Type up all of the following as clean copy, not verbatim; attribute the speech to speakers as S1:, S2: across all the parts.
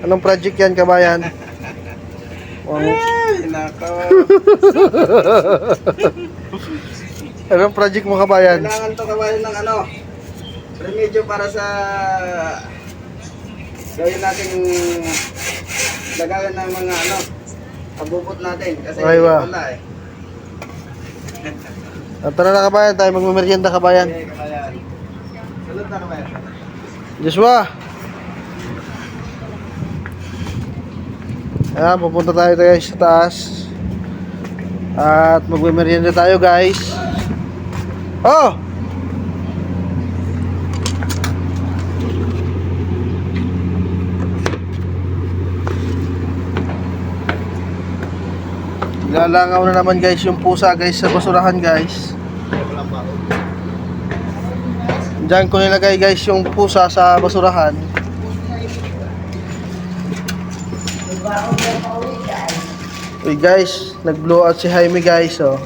S1: Anong project yan, kabayan?
S2: Ay, nako.
S1: Anong project mo, kabayan?
S2: Kailangan to kabayan ng ano, remedyo para sa gawin natin lagayan ng mga ano, pabubot natin kasi
S1: Aywa.
S2: wala eh.
S1: Tara na, kabayan, tayo magmamerienda, kabayan.
S2: Okay, kabayan. Salud na kabayan.
S1: Joshua! Ayan, pupunta tayo guys sa taas. At magmamerienda tayo guys. Oh! Lalangaw na naman guys yung pusa guys sa basurahan guys. Diyan ko nilagay guys yung pusa sa basurahan. Uy guys, nag-blow out si Jaime guys, oh.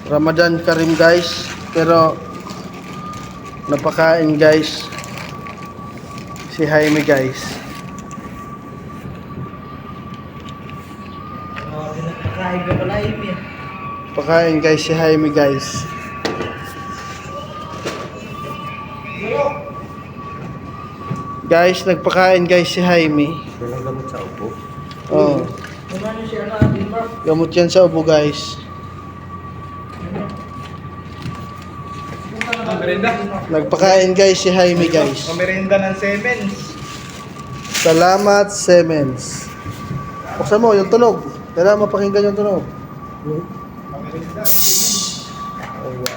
S1: Ramadan Karim guys, pero napakain guys si Jaime guys. Pakain guys si Jaime guys. Guys, nagpakain guys si Jaime.
S2: Walang gamot sa upo.
S1: Oh. Gamot yan sa ubo guys.
S2: Merenda.
S1: Nagpakain guys si Jaime guys.
S2: Merenda ng Siemens.
S1: Salamat Siemens. Buksan mo yung tunog. Kailangan mapakinggan yung tunog.
S2: Merenda.
S1: Aywa.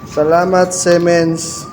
S1: Salamat Siemens.